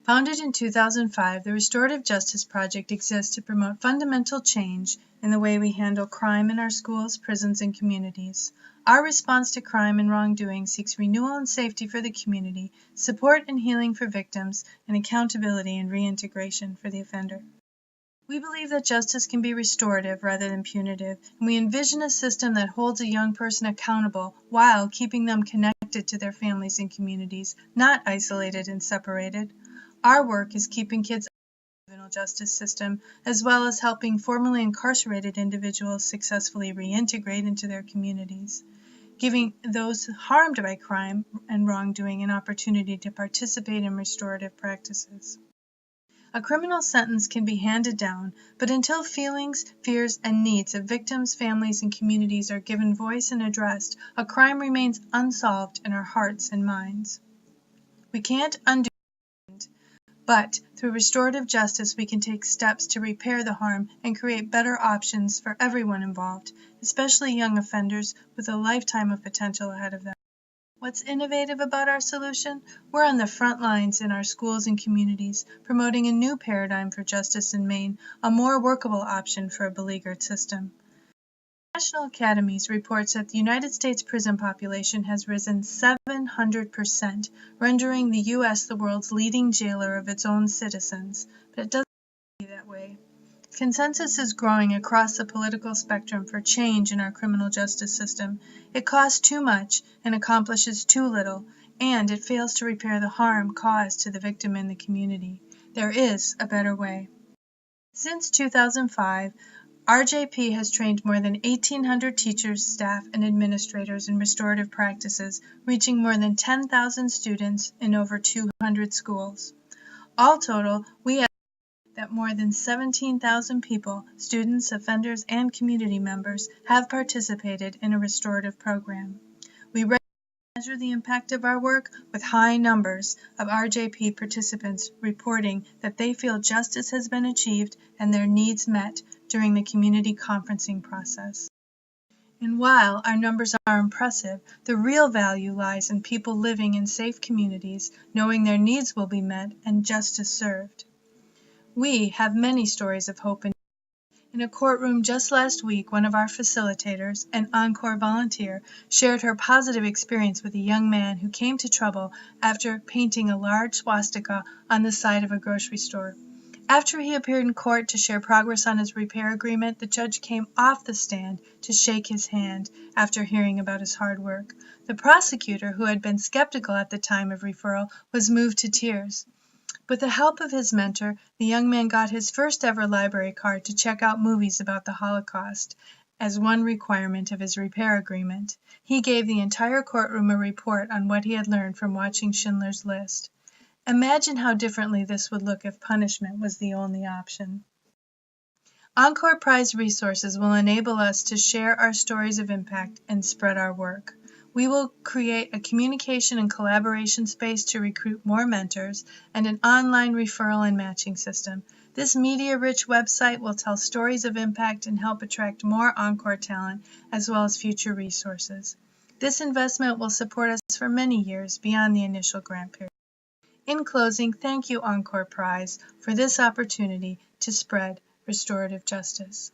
Founded in 2005, the Restorative Justice Project exists to promote fundamental change in the way we handle crime in our schools, prisons, and communities. Our response to crime and wrongdoing seeks renewal and safety for the community, support and healing for victims, and accountability and reintegration for the offender. We believe that justice can be restorative rather than punitive, and we envision a system that holds a young person accountable while keeping them connected to their families and communities, not isolated and separated. Our work is keeping kids out of the juvenile justice system, as well as helping formerly incarcerated individuals successfully reintegrate into their communities, giving those harmed by crime and wrongdoing an opportunity to participate in restorative practices. A criminal sentence can be handed down, but until feelings, fears, and needs of victims, families, and communities are given voice and addressed, a crime remains unsolved in our hearts and minds. We can't undo it, but through restorative justice we can take steps to repair the harm and create better options for everyone involved, especially young offenders with a lifetime of potential ahead of them. What's innovative about our solution? We're on the front lines in our schools and communities, promoting a new paradigm for justice in Maine, a more workable option for a beleaguered system. National Academies reports that the United States prison population has risen 700%, rendering the U.S. the world's leading jailer of its own citizens. But it doesn't have to be that way. Consensus is growing across the political spectrum for change in our criminal justice system. It costs too much and accomplishes too little, and it fails to repair the harm caused to the victim and the community. There is a better way. Since 2005, RJP has trained more than 1,800 teachers, staff, and administrators in restorative practices, reaching more than 10,000 students in over 200 schools. All total, we have that more than 17,000 people, students, offenders, and community members, have participated in a restorative program. We measure the impact of our work with high numbers of RJP participants reporting that they feel justice has been achieved and their needs met during the community conferencing process. And while our numbers are impressive, the real value lies in people living in safe communities, knowing their needs will be met and justice served. We have many stories of hope. In a courtroom just last week, one of our facilitators, an Encore volunteer, shared her positive experience with a young man who came to trouble after painting a large swastika on the side of a grocery store. After he appeared in court to share progress on his repair agreement, the judge came off the stand to shake his hand after hearing about his hard work. The prosecutor, who had been skeptical at the time of referral, was moved to tears. With the help of his mentor, the young man got his first ever library card to check out movies about the Holocaust as one requirement of his repair agreement. He gave the entire courtroom a report on what he had learned from watching Schindler's List. Imagine how differently this would look if punishment was the only option. Encore Prize resources will enable us to share our stories of impact and spread our work. We will create a communication and collaboration space to recruit more mentors and an online referral and matching system. This media-rich website will tell stories of impact and help attract more Encore talent as well as future resources. This investment will support us for many years beyond the initial grant period. In closing, thank you, Encore Prize, for this opportunity to spread restorative justice.